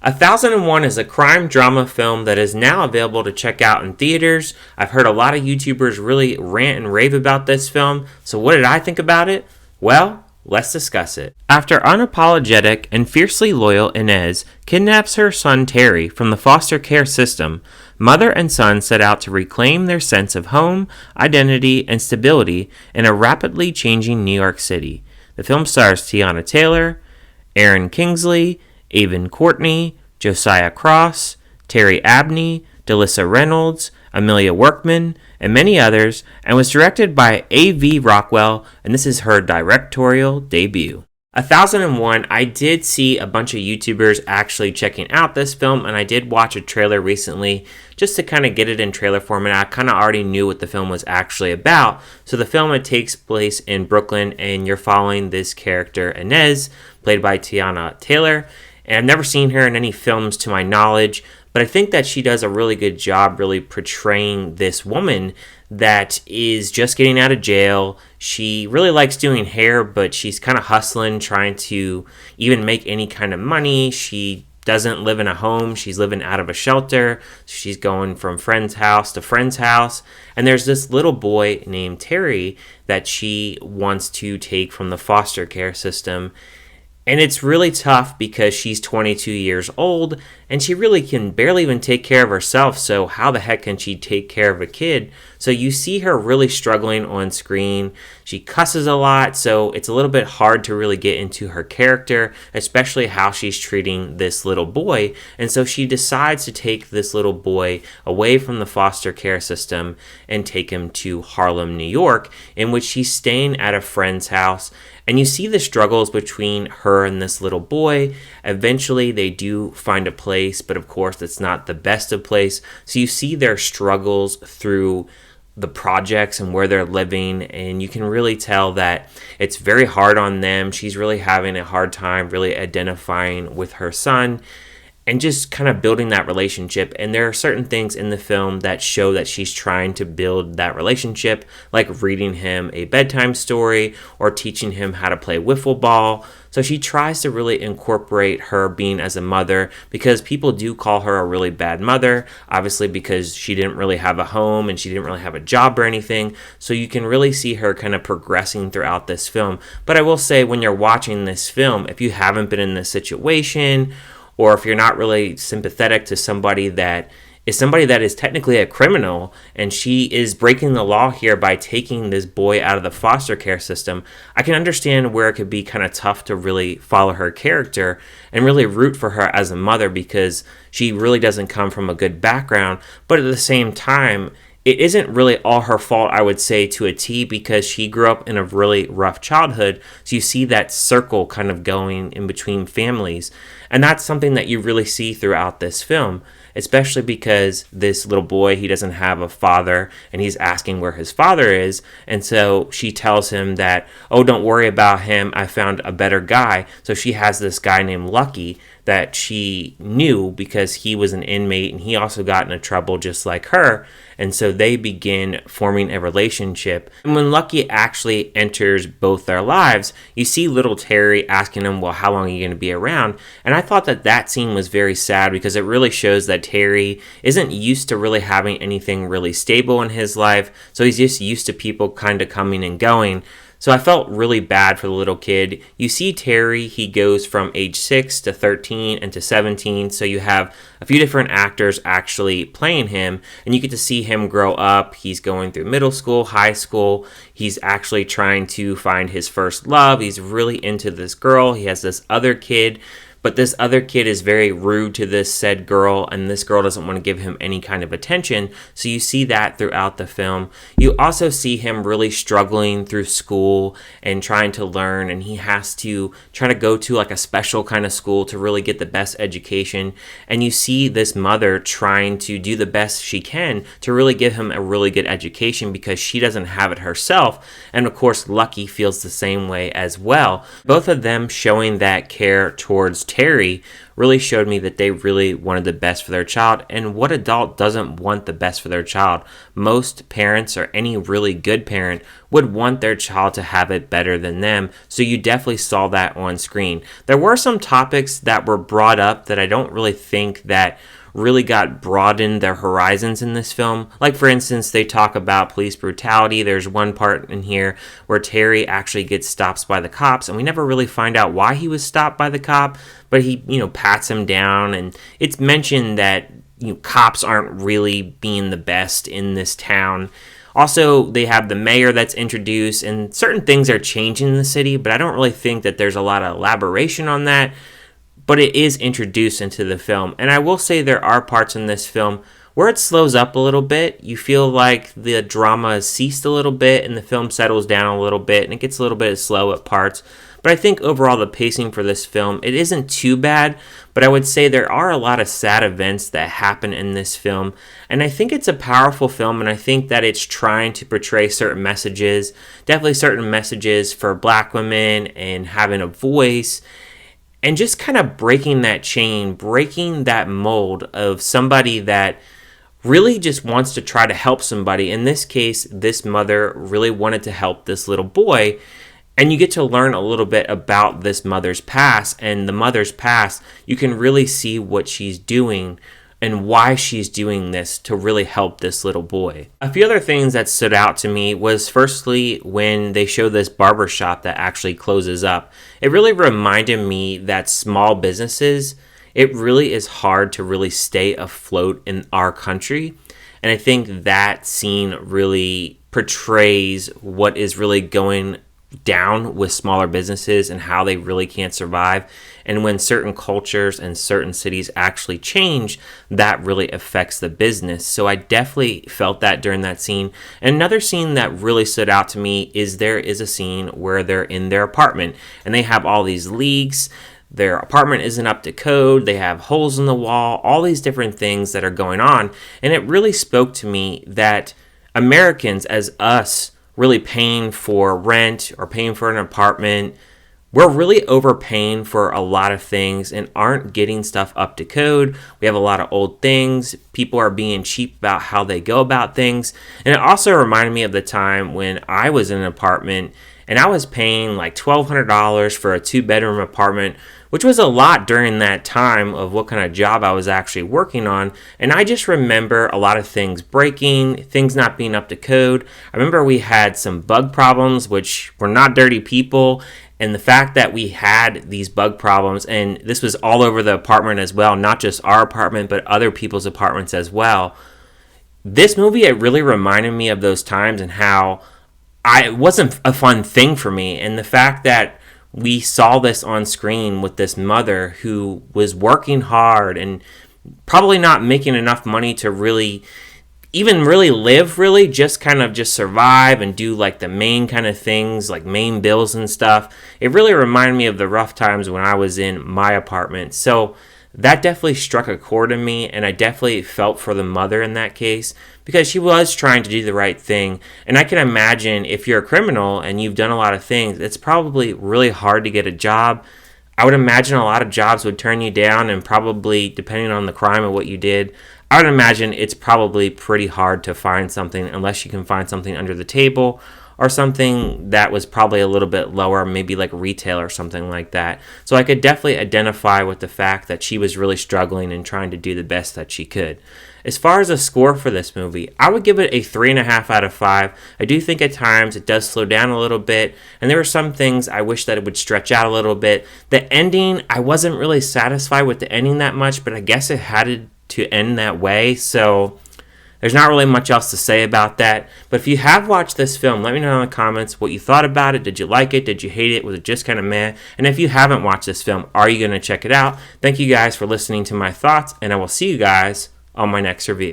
1001 is a crime drama film that is now available to check out in theaters. I've heard a lot of YouTubers really rant and rave about this film, so what did I think about it? Well, let's discuss it. After unapologetic and fiercely loyal Inez kidnaps her son Terry from the foster care system, mother and son set out to reclaim their sense of home, identity, and stability in a rapidly changing New York City. The film stars Teyana Taylor, Kingsley, Aven Courtney, Josiah Cross, Terry Abney, Delissa Reynolds, Amelia Workman, and many others, and was directed by A.V. Rockwell, and this is her directorial debut. 1001, I did see a bunch of YouTubers actually checking out this film, and I did watch a trailer recently just to kind of get it in trailer format. I kind of already knew what the film was actually about. So the film, it takes place in Brooklyn, and you're following this character, Inez, played by Teyana Taylor. And I've never seen her in any films to my knowledge, but I think that she does a really good job really portraying this woman that is just getting out of jail. She really likes doing hair, but she's kind of hustling, trying to even make any kind of money. She doesn't live in a home. She's living out of a shelter. She's going from friend's house to friend's house. And there's this little boy named Terry that she wants to take from the foster care system. And it's really tough because she's 22 years old and she really can barely even take care of herself. So how the heck can she take care of a kid? So you see her really struggling on screen. She cusses a lot, so it's a little bit hard to really get into her character, especially how she's treating this little boy. And so she decides to take this little boy away from the foster care system and take him to Harlem, New York, in which she's staying at a friend's house. And you see the struggles between her and this little boy. Eventually, they do find a place, but of course, it's not the best of place. So you see their struggles through the projects and where they're living, and you can really tell that it's very hard on them. She's really having a hard time really identifying with her son and just kind of building that relationship. And there are certain things in the film that show that she's trying to build that relationship, like reading him a bedtime story or teaching him how to play wiffle ball. So she tries to really incorporate her being as a mother, because people do call her a really bad mother, obviously because she didn't really have a home and she didn't really have a job or anything. So you can really see her kind of progressing throughout this film. But I will say, when you're watching this film, if you haven't been in this situation, or if you're not really sympathetic to somebody that is technically a criminal, and she is breaking the law here by taking this boy out of the foster care system, I can understand where it could be kind of tough to really follow her character and really root for her as a mother, because she really doesn't come from a good background. But at the same time, it isn't really all her fault, I would say, to a T, because she grew up in a really rough childhood. So you see that circle kind of going in between families. And that's something that you really see throughout this film, especially because this little boy, he doesn't have a father, and he's asking where his father is. And so she tells him that, oh, don't worry about him, I found a better guy. So she has this guy named Lucky that she knew because he was an inmate and he also got into trouble just like her. And so they begin forming a relationship. And when Lucky actually enters both their lives, you see little Terry asking him, well, how long are you going to be around? And I thought that scene was very sad, because it really shows that Terry isn't used to really having anything really stable in his life. So he's just used to people kind of coming and going. So I felt really bad for the little kid. You see Terry, he goes from age 6 to 13 and to 17. So you have a few different actors actually playing him, and you get to see him grow up. He's going through middle school, high school. He's actually trying to find his first love. He's really into this girl. He has this other kid, but this other kid is very rude to this said girl, and this girl doesn't want to give him any kind of attention. So you see that throughout the film. You also see him really struggling through school and trying to learn, and he has to try to go to like a special kind of school to really get the best education. And you see this mother trying to do the best she can to really give him a really good education, because she doesn't have it herself. And of course, Lucky feels the same way as well. Both of them showing that care towards Terry really showed me that they really wanted the best for their child. And what adult doesn't want the best for their child? Most parents, or any really good parent, would want their child to have it better than them. So you definitely saw that on screen. There were some topics that were brought up that I don't really think that really got broadened their horizons in this film. Like, for instance, they talk about police brutality. There's one part in here where Terry actually gets stopped by the cops, and we never really find out why he was stopped by the cop, but he, pats him down, and it's mentioned that, cops aren't really being the best in this town. Also, they have the mayor that's introduced, and certain things are changing in the city, but I don't really think that there's a lot of elaboration on that. But it is introduced into the film. And I will say there are parts in this film where it slows up a little bit. You feel like the drama has ceased a little bit and the film settles down a little bit and it gets a little bit slow at parts. But I think overall the pacing for this film, it isn't too bad, but I would say there are a lot of sad events that happen in this film. And I think it's a powerful film, and I think that it's trying to portray certain messages, definitely certain messages for Black women and having a voice, and just kind of breaking that chain, breaking that mold of somebody that really just wants to try to help somebody. In this case, this mother really wanted to help this little boy. And you get to learn a little bit about this mother's past. And the mother's past, you can really see what she's doing and why she's doing this to really help this little boy. A few other things that stood out to me was, firstly, when they show this barber shop that actually closes up. It really reminded me that small businesses, it really is hard to really stay afloat in our country. And I think that scene really portrays what is really going down with smaller businesses and how they really can't survive. And when certain cultures and certain cities actually change, that really affects the business. So I definitely felt that during that scene. And another scene that really stood out to me is there is a scene where they're in their apartment and they have all these leaks. Their apartment isn't up to code. They have holes in the wall, all these different things that are going on. And it really spoke to me that Americans, as us, really paying for rent or paying for an apartment, we're really overpaying for a lot of things and aren't getting stuff up to code. We have a lot of old things. People are being cheap about how they go about things. And it also reminded me of the time when I was in an apartment and I was paying like $1,200 for a 2-bedroom apartment, which was a lot during that time of what kind of job I was actually working on. And I just remember a lot of things breaking, things not being up to code. I remember we had some bug problems, which were not dirty people. And the fact that we had these bug problems, and this was all over the apartment as well, not just our apartment, but other people's apartments as well. This movie, it really reminded me of those times and how it wasn't a fun thing for me. And the fact that we saw this on screen with this mother who was working hard and probably not making enough money to really even really live, really just kind of just survive and do like the main kind of things, like main bills and stuff. It really reminded me of the rough times when I was in my apartment. So that definitely struck a chord in me, and I definitely felt for the mother in that case because she was trying to do the right thing. And I can imagine if you're a criminal and you've done a lot of things, it's probably really hard to get a job. I would imagine a lot of jobs would turn you down, and probably, depending on the crime and what you did, I would imagine it's probably pretty hard to find something unless you can find something under the table or something that was probably a little bit lower, maybe like retail or something like that. So I could definitely identify with the fact that she was really struggling and trying to do the best that she could. As far as a score for this movie, I would give it a 3.5 out of 5. I do think at times it does slow down a little bit, and there were some things I wish that it would stretch out a little bit. The ending, I wasn't really satisfied with the ending that much, but I guess it had to end that way, so there's not really much else to say about that. But if you have watched this film, let me know in the comments what you thought about it. Did you like it? Did you hate it? Was it just kind of meh? And if you haven't watched this film, are you going to check it out? Thank you guys for listening to my thoughts, and I will see you guys on my next review.